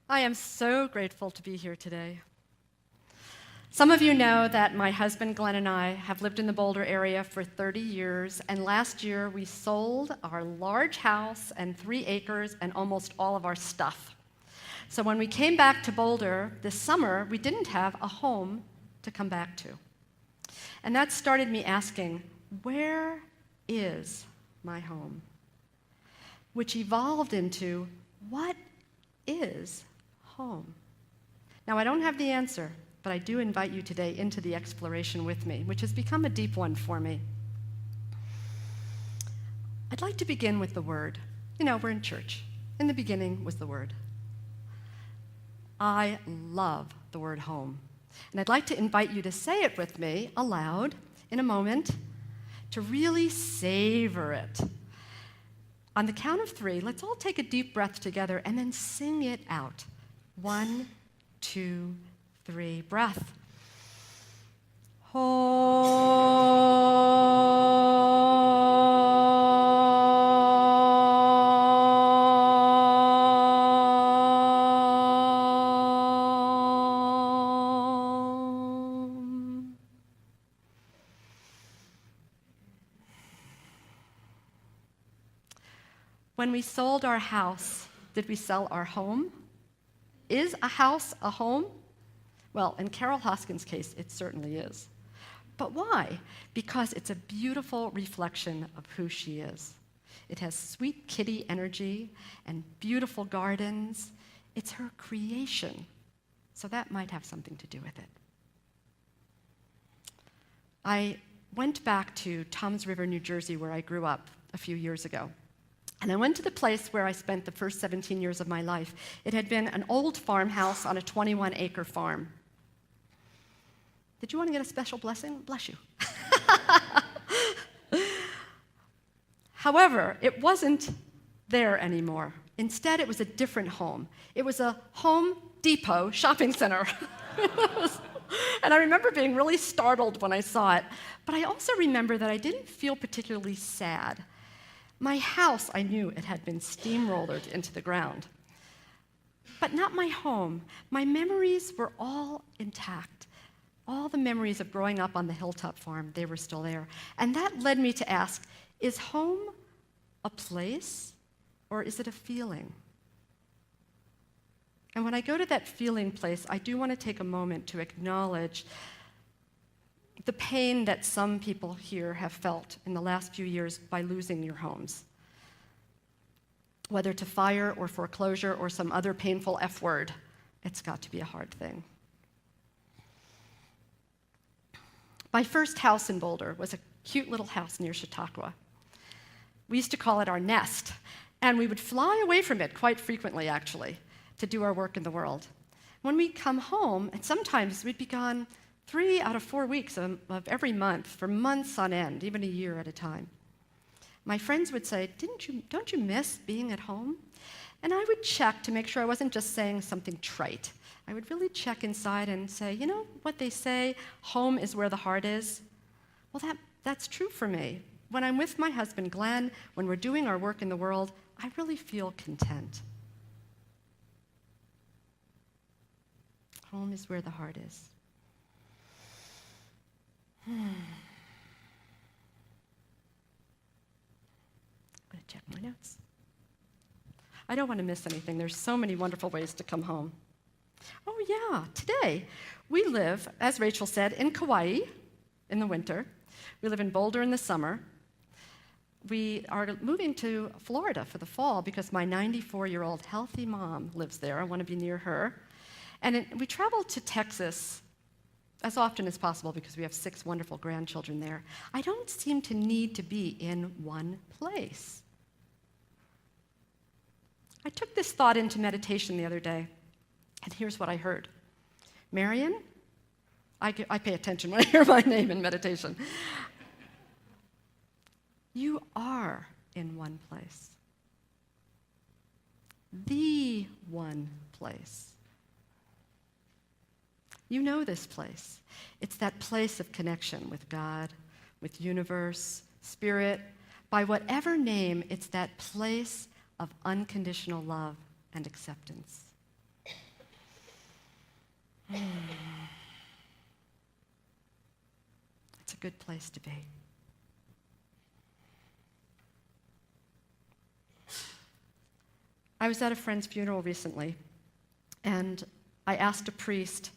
I am so grateful to be here today. Some of you know that my husband Glenn and I have lived in the Boulder area for 30 years, and last year we sold our large house and 3 acres and almost all of our stuff. So when we came back to Boulder this summer, we didn't have a home to come back to. And that started me asking, where is my home? Which evolved into, what is home? Now, I don't have the answer, but I do invite you today into the exploration with me, which has become a deep one for me. I'd like to begin with the word. You know, we're in church. In the beginning was the word. I love the word home. And I'd like to invite you to say it with me aloud in a moment, to really savor it. On the count of 3, let's all take a deep breath together and then sing it out. 1, 2, 3, breath. When we sold our house, did we sell our home? Is a house a home? Well, in Carol Hoskin's case, it certainly is. But why? Because it's a beautiful reflection of who she is. It has sweet kitty energy and beautiful gardens. It's her creation, so that might have something to do with it. I went back to Toms River, New Jersey, where I grew up a few years ago. And I went to the place where I spent the first 17 years of my life. It had been an old farmhouse on a 21-acre farm. Did you want to get a special blessing? Bless you. However, it wasn't there anymore. Instead, it was a different home. It was a Home Depot shopping center. And I remember being really startled when I saw it. But I also remember that I didn't feel particularly sad. My house, I knew it had been steamrollered into the ground. But not my home. My memories were all intact. All the memories of growing up on the hilltop farm, they were still there. And that led me to ask, is home a place or is it a feeling? And when I go to that feeling place, I do want to take a moment to acknowledge the pain that some people here have felt in the last few years by losing your homes. Whether to fire or foreclosure or some other painful F word, it's got to be a hard thing. My first house in Boulder was a cute little house near Chautauqua. We used to call it our nest, and we would fly away from it quite frequently, actually, to do our work in the world. When we'd come home, and sometimes we'd be gone 3 out of 4 weeks of every month, for months on end, even a year at a time. My friends would say, don't you miss being at home? And I would check to make sure I wasn't just saying something trite. I would really check inside and say, you know what they say, home is where the heart is? Well, that's true for me. When I'm with my husband, Glenn, when we're doing our work in the world, I really feel content. Home is where the heart is. I'm going to check my notes. I don't want to miss anything. There's so many wonderful ways to come home. Oh yeah, today we live, as Rachel said, in Kauai in the winter. We live in Boulder in the summer. We are moving to Florida for the fall because my 94-year-old healthy mom lives there. I want to be near her. And we travel to Texas as often as possible because we have 6 wonderful grandchildren there. I don't seem to need to be in one place. I took this thought into meditation the other day, and here's what I heard. Marian, I pay attention when I hear my name in meditation. You are in one place. The one place. You know this place. It's that place of connection with God, with universe, spirit. By whatever name, it's that place of unconditional love and acceptance. It's a good place to be. I was at a friend's funeral recently, and I asked a priest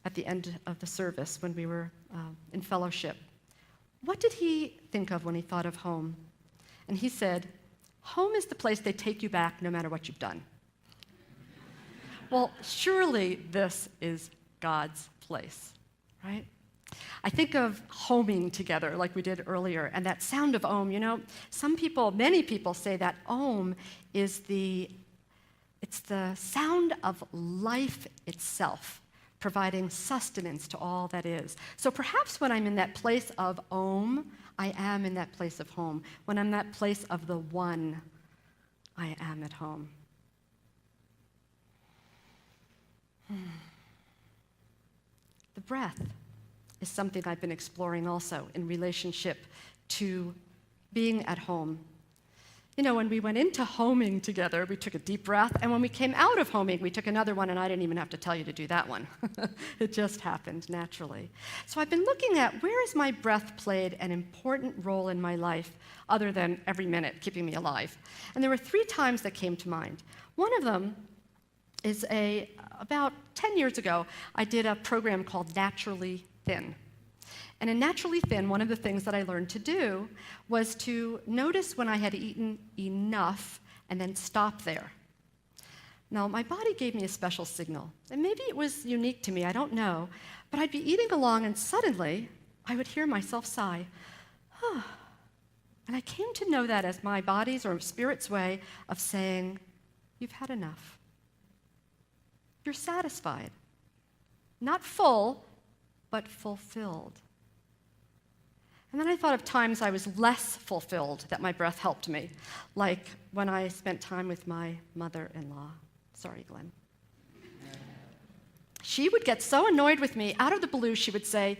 at the end of the service when we were in fellowship, what did he think of when he thought of home? And he said, home is the place they take you back no matter what you've done. Well, surely this is God's place, right? I think of homing together like we did earlier, and that sound of om, many people say that om is it's the sound of life itself, providing sustenance to all that is. So perhaps when I'm in that place of om, I am in that place of home. When I'm in that place of the one, I am at home. The breath is something I've been exploring also in relationship to being at home. When we went into homing together, we took a deep breath, and when we came out of homing, we took another one, and I didn't even have to tell you to do that one. It just happened naturally. So I've been looking at where has my breath played an important role in my life, other than every minute keeping me alive. And there were 3 times that came to mind. One of them is about 10 years ago, I did a program called Naturally Thin. And in Naturally Thin, one of the things that I learned to do was to notice when I had eaten enough and then stop there. Now, my body gave me a special signal, and maybe it was unique to me, I don't know, but I'd be eating along and suddenly I would hear myself sigh. And I came to know that as my body's or spirit's way of saying, you've had enough. You're satisfied. Not full, but fulfilled. And then I thought of times I was less fulfilled that my breath helped me, like when I spent time with my mother-in-law. Sorry, Glenn. She would get so annoyed with me, out of the blue, she would say,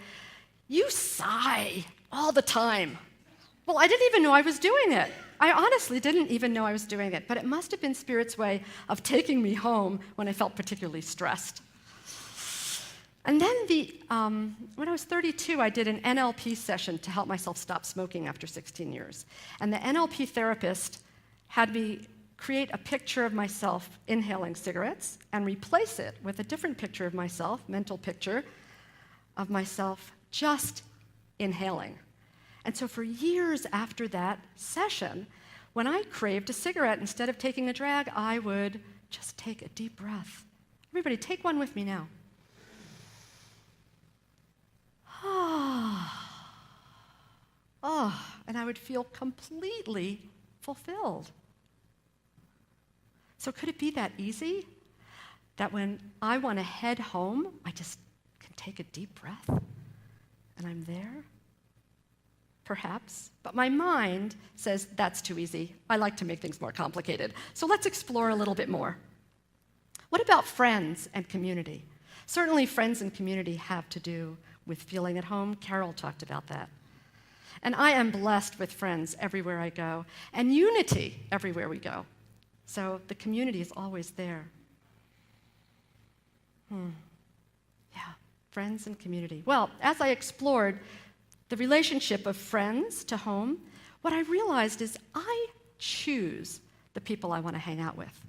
you sigh all the time. Well, I didn't even know I was doing it. I honestly didn't even know I was doing it, but it must have been Spirit's way of taking me home when I felt particularly stressed. And then when I was 32, I did an NLP session to help myself stop smoking after 16 years. And the NLP therapist had me create a picture of myself inhaling cigarettes and replace it with a different picture of myself, mental picture of myself just inhaling. And so for years after that session, when I craved a cigarette, instead of taking a drag, I would just take a deep breath. Everybody, take one with me now. And I would feel completely fulfilled. So could it be that easy? That when I want to head home, I just can take a deep breath and I'm there? Perhaps. But my mind says that's too easy. I like to make things more complicated. So let's explore a little bit more. What about friends and community? Certainly friends and community have to do with feeling at home. Carol talked about that. And I am blessed with friends everywhere I go, and unity everywhere we go. So the community is always there. Yeah, friends and community. Well, as I explored the relationship of friends to home, what I realized is I choose the people I want to hang out with.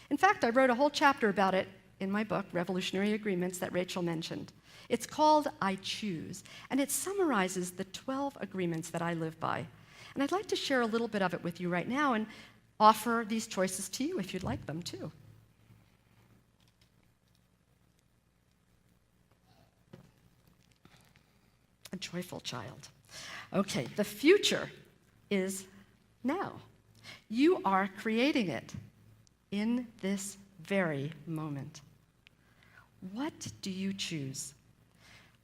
In fact, I wrote a whole chapter about it in my book, Revolutionary Agreements, that Rachel mentioned. It's called I Choose, and it summarizes the 12 agreements that I live by. And I'd like to share a little bit of it with you right now and offer these choices to you if you'd like them too. A joyful child. Okay, the future is now. You are creating it in this very moment. What do you choose?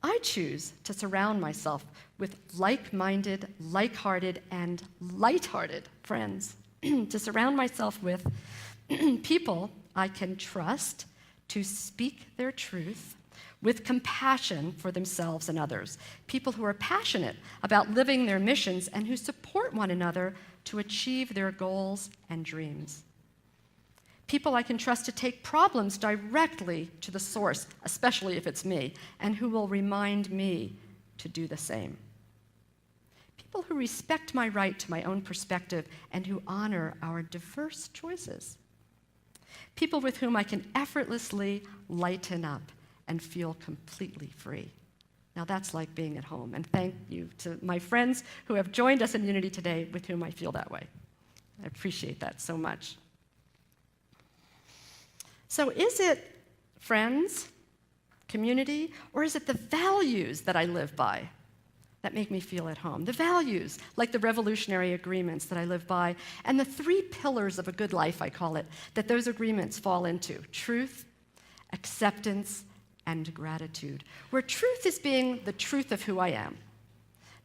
I choose to surround myself with like-minded, like-hearted, and light-hearted friends, to surround myself with people I can trust to speak their truth with compassion for themselves and others, people who are passionate about living their missions and who support one another to achieve their goals and dreams. People I can trust to take problems directly to the source, especially if it's me, and who will remind me to do the same. People who respect my right to my own perspective and who honor our diverse choices. People with whom I can effortlessly lighten up and feel completely free. Now that's like being at home, and thank you to my friends who have joined us in Unity today with whom I feel that way. I appreciate that so much. So is it friends, community, or is it the values that I live by that make me feel at home? The values, like the revolutionary agreements that I live by, and the 3 pillars of a good life, I call it, that those agreements fall into: truth, acceptance, and gratitude, where truth is being the truth of who I am.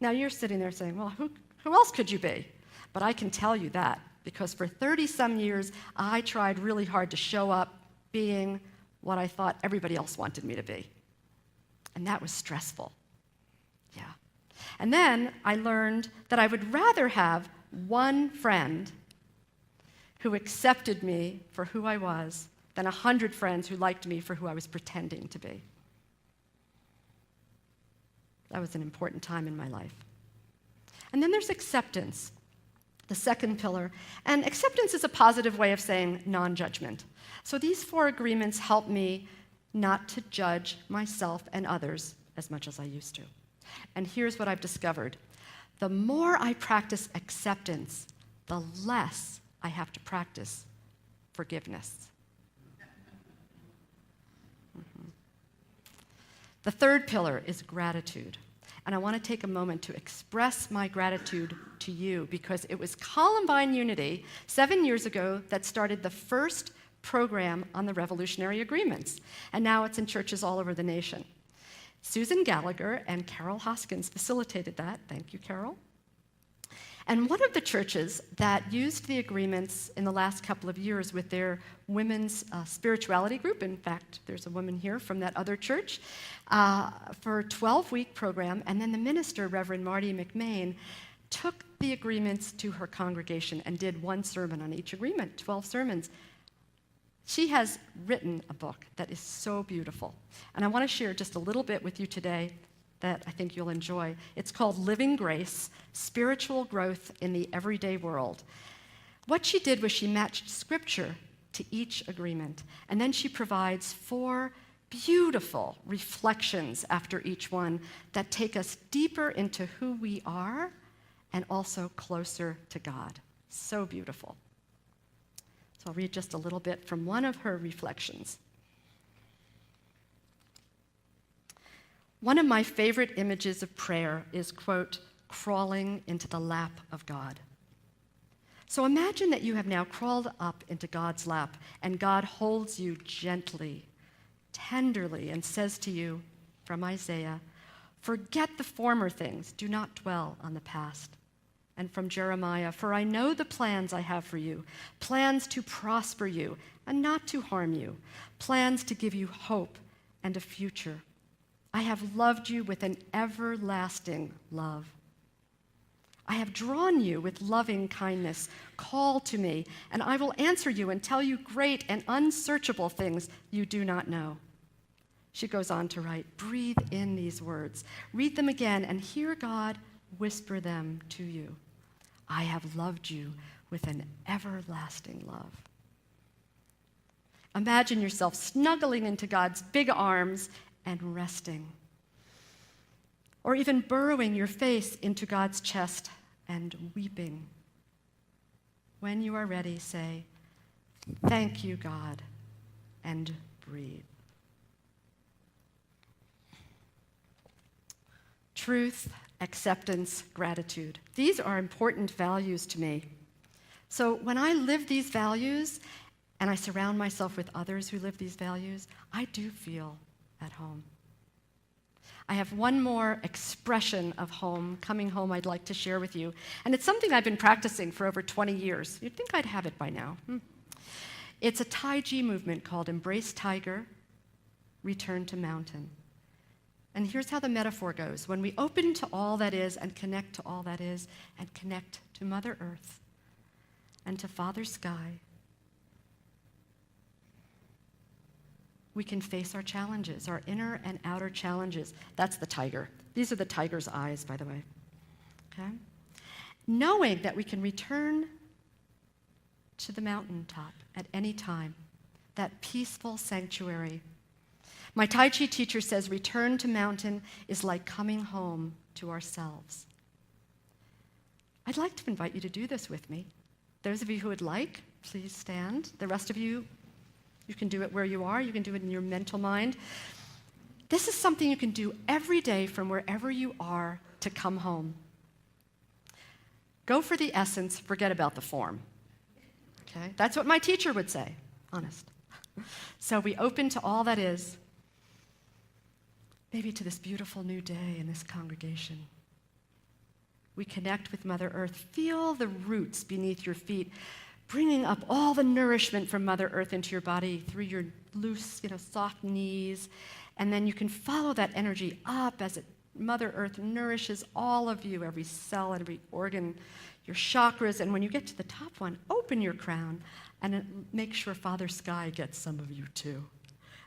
Now you're sitting there saying, well, who else could you be? But I can tell you that, because for 30-some years, I tried really hard to show up being what I thought everybody else wanted me to be. And that was stressful. Yeah. And then I learned that I would rather have one friend who accepted me for who I was than 100 friends who liked me for who I was pretending to be. That was an important time in my life. And then there's acceptance, the second pillar. And acceptance is a positive way of saying non-judgment. So these 4 agreements help me not to judge myself and others as much as I used to. And here's what I've discovered. The more I practice acceptance, the less I have to practice forgiveness. The third pillar is gratitude. And I want to take a moment to express my gratitude to you, because it was Columbine Unity 7 years ago that started the first program on the revolutionary agreements. And now it's in churches all over the nation. Susan Gallagher and Carol Hoskins facilitated that. Thank you, Carol. And one of the churches that used the agreements in the last couple of years with their women's spirituality group, in fact, there's a woman here from that other church, for a 12-week program, and then the minister, Reverend Marty McMain, took the agreements to her congregation and did 1 sermon on each agreement, 12 sermons. She has written a book that is so beautiful, and I want to share just a little bit with you today that I think you'll enjoy. It's called Living Grace: Spiritual Growth in the Everyday World. What she did was she matched scripture to each agreement, and then she provides 4 beautiful reflections after each one that take us deeper into who we are and also closer to God. So beautiful. So I'll read just a little bit from one of her reflections. One of my favorite images of prayer is, quote, crawling into the lap of God. So imagine that you have now crawled up into God's lap, and God holds you gently, tenderly, and says to you, from Isaiah, forget the former things, do not dwell on the past. And from Jeremiah, for I know the plans I have for you, plans to prosper you and not to harm you, plans to give you hope and a future. I have loved you with an everlasting love. I have drawn you with loving kindness. Call to me, and I will answer you and tell you great and unsearchable things you do not know. She goes on to write, breathe in these words, read them again, and hear God whisper them to you. I have loved you with an everlasting love. Imagine yourself snuggling into God's big arms and resting, or even burrowing your face into God's chest and weeping. When you are ready, say, thank you, God, and breathe. Truth, acceptance, gratitude. These are important values to me. So when I live these values and I surround myself with others who live these values, I do feel at home. I have one more expression of home, coming home, I'd like to share with you. And it's something I've been practicing for over 20 years. You'd think I'd have it by now. It's a Tai Chi movement called Embrace Tiger, Return to Mountain. And here's how the metaphor goes. When we open to all that is and connect to all that is and connect to Mother Earth and to Father Sky, we can face our challenges, our inner and outer challenges. That's the tiger. These are the tiger's eyes, by the way. Okay? Knowing that we can return to the mountaintop at any time, that peaceful sanctuary. My Tai Chi teacher says return to mountain is like coming home to ourselves. I'd like to invite you to do this with me. Those of you who would like, please stand. The rest of you, you can do it where you are. You can do it in your mental mind. This is something you can do every day from wherever you are to come home. Go for the essence, forget about the form. Okay? That's what my teacher would say, honest. So we open to all that is, maybe to this beautiful new day in this congregation. We connect with Mother Earth. Feel the roots beneath your feet, bringing up all the nourishment from Mother Earth into your body through your loose, soft knees. And then you can follow that energy up as Mother Earth nourishes all of you, every cell, every organ, your chakras. And when you get to the top one, open your crown and make sure Father Sky gets some of you too.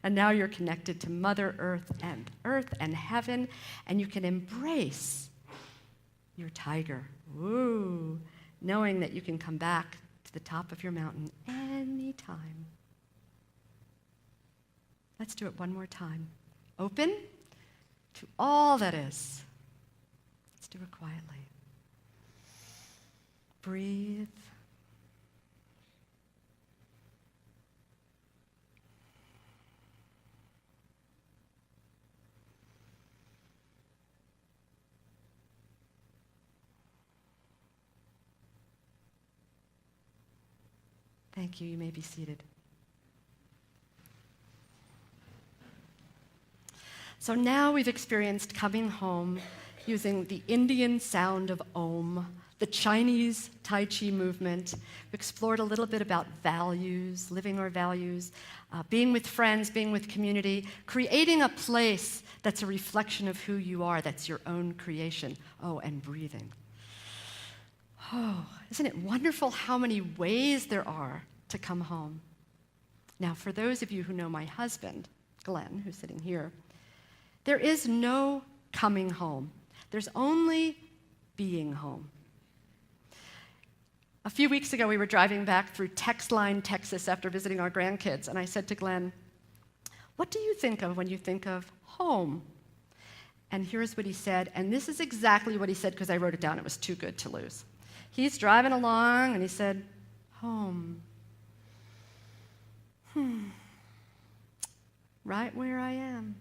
And now you're connected to Mother Earth and heaven, and you can embrace your tiger. Ooh, knowing that you can come back to the top of your mountain anytime. Let's do it one more time. Open to all that is. Let's do it quietly. Breathe. Thank you. You may be seated. So now we've experienced coming home using the Indian sound of Om, the Chinese Tai Chi movement. We explored a little bit about values, living our values, being with friends, being with community, creating a place that's a reflection of who you are, that's your own creation. Oh, and breathing. Oh, isn't it wonderful how many ways there are to come home? Now, for those of you who know my husband, Glenn, who's sitting here, there is no coming home. There's only being home. A few weeks ago, we were driving back through Texline, Texas, after visiting our grandkids, and I said to Glenn, "What do you think of when you think of home?" And here's what he said, and this is exactly what he said because I wrote it down. It was too good to lose. He's driving along, and he said, "Home. Right where I am.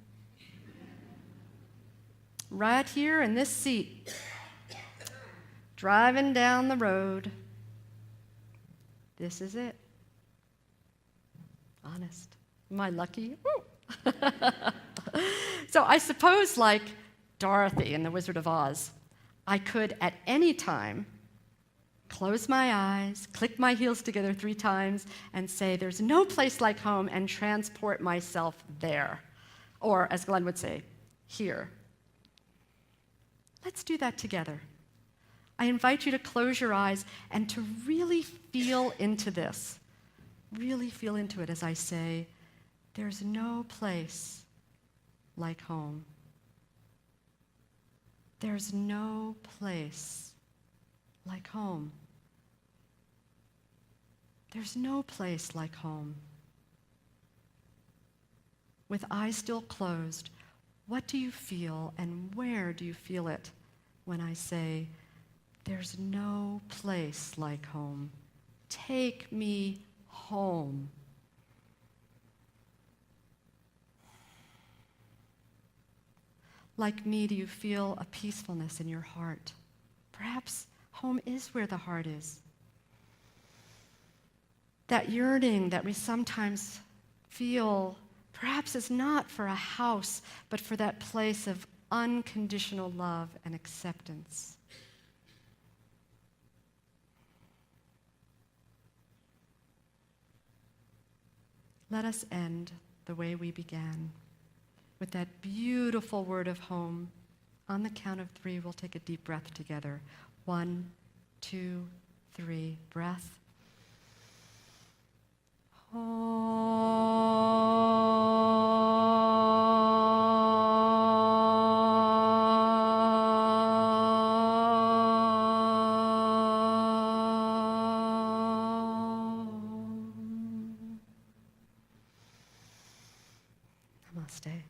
Right here in this seat, driving down the road. This is it. Honest. Am I lucky? Woo. So I suppose, like Dorothy in The Wizard of Oz, I could at any time close my eyes, click my heels together 3 times, and say, "There's no place like home," and transport myself there. Or, as Glenn would say, here. Let's do that together. I invite you to close your eyes and to really feel into this. Really feel into it as I say, there's no place like home. There's no place like home. There's no place like home. With eyes still closed, what do you feel and where do you feel it when I say, there's no place like home? Take me home. Like me, do you feel a peacefulness in your heart? Perhaps home is where the heart is. That yearning that we sometimes feel perhaps is not for a house, but for that place of unconditional love and acceptance. Let us end the way we began, with that beautiful word of home. On the count of 3, we'll take a deep breath together. 1, 2, 3. Breath. Home. Namaste.